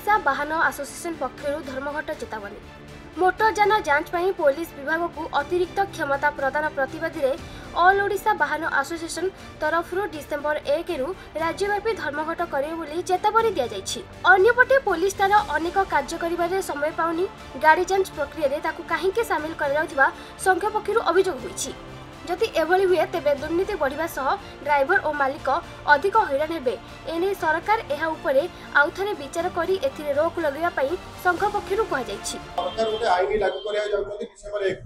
ओडिशा वाहन एसोसिएशन पक्षर धर्मघट चेतावनी। मोटरयान जांच पर पुलिस विभाग को अतिरिक्त क्षमता प्रदान प्रतिवादी में ऑल ओडिशा वाहन एसोसिएशन तरफ डिसेम्बर 1 रु राज्यव्यापी धर्मघट करे चेतावनी दि जाइछि। अन्यपटे पुलिस तार अनेक कार्य करिबारे समय पाउनी गाड़ी जांच प्रक्रिया ताकू काहेकि शामिल कराउथिबा संघ पक्षर अभियोग होइछि। जदि एभली हुए तेबे दुर्नीति बढ़िबा सह ड्राइवर और मालिक अधिक हैरान हेबे। एने सरकार एहा उपरे आउथरे विचार करी एथिरे रोक लगेबा पई संघ पक्षरु कहा जाइछि। सरकार गोटे आईन लागू करिया जाउछथि डिसेंबर 1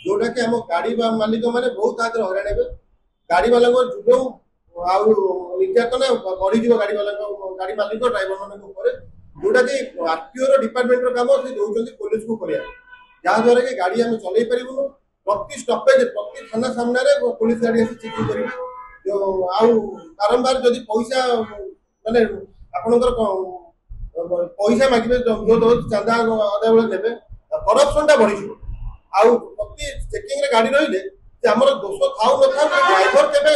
जोटा कि हम गाड़ी मालिक माने बहुत आदर हैरान हेबे। गाड़ी वाला को जुलो आउ निर्यातन बढ़ी जीव गाड़ी वाला गाड़ी मालिक ड्राइवर मानक ऊपर जोटा कि आरटीओ रो डिपार्टमेंट रो काम से दोउछथि पुलिस को करिया जा द्वारा कि गाड़ी हम चलै परिबनु। प्रति स्टॉपेज प्रति थाना सामने पुलिस गाड़ी आसी चेकिंग करेंगे जो आउ बारंबार जदि पैसा माने आपनकर पैसा मागिबे जो चांदा आदाय बेले नेबे करप्शन टा बढ़ी जिवो। आउ प्रति चेकिंग रे गाड़ी रहिले जे हमर दोष थाउ न थाउ ड्राइवर केबे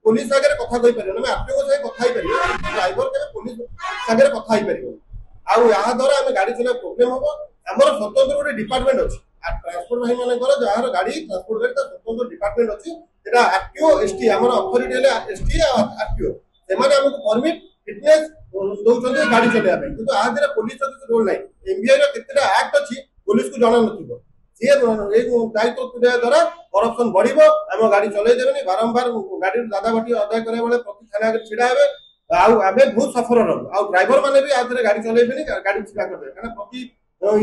पुलिस आगे कथा कहि परियो ना आरटीओ से कथा ही परियो ड्राइवर केबे पुलिस आगे कथा ही परियो। आउ या द्वारा हम गाड़ी चला प्रॉब्लम होबो। हमर स्वतंत्र गोटे डिपार्टमेंट अछि ट्रांसपोर्ट भाई मानकर जार गाड़ी ट्रांसपोर्ट गाड़ी स्वतंत्र डिपार्टमेंट अछि एटा आरटीओ एसटी हमर अथॉरिटी हेले एसटी आरटीओ से माने हमको परमिट फिटनेस दोउछन गाड़ी चलेया पे किंतु आ देरे पुलिस के रोल नै। एमबीआई रो केतेटा एक्ट अछि पुलिस को जणा नथिबो से एक दायित्व तुले द्वारा करप्शन बढ़िबो। हम गाड़ी चलै देबेनी बारंबार गाड़ी दादा बाटी अदाय करे बेले प्रति थाना के छिडा हेबे आउ आबे बहुत सफर रहबो। आउ ड्राइवर माने भी आ देरे गाड़ी चलैबेनी गाड़ी छिडा करबे काना प्रति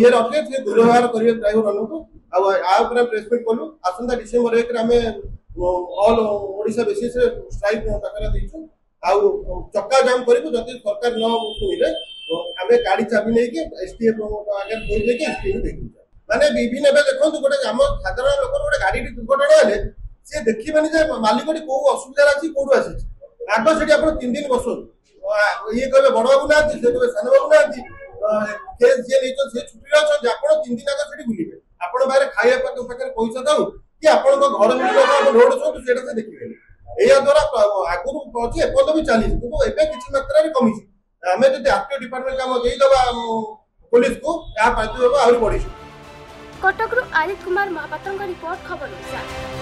ये रखे से दुर्व्यवहार करिए ड्राइवर मानक आ ऊपर प्रेसमेंट कलु आसंता डिसेंबर 1 रे हमें ऑल ओडिशा बेसिस स्ट्राइक तकर दैछु आउ चक्का जाम करिबो। जति सरकार न सुनिले हमें गाड़ी चाबी नै के एसटीएफ आगे कोइ दे के एसटीएफ देखि माने विभिन्न बे देखो गोटे हम साधारण लोक गोटे गाड़ी दुर्घटना हेले से देखिबेनी जे मालिकटी को असुविधा अछि कोडु आछि आगो सेठी आपण 3 दिन बसो ये कहबे बड़ बाबू ना से कहबे सान बाबू ना केस जे लेछन से छुट्टी रहछन जे आपण 3 दिन आगे सेठी बुलिबे आपण बाहर खाइया पाकर पैसा दाउ कि आपण को घर मिलो रोड छो सेटा से देखिबे। एया द्वारा आगुरु पछि एपद भी चालीस किंतु एबे किछि मात्रा रे कमी छै। हमें जदि आरटीओ डिपार्टमेंट काम देई दबा पुलिस को या पाती होबा आउर बढ़ी। कटकरू आदित्य कुमार महापात्रଙ୍କ रिपोर्ट खबर ओडिशा।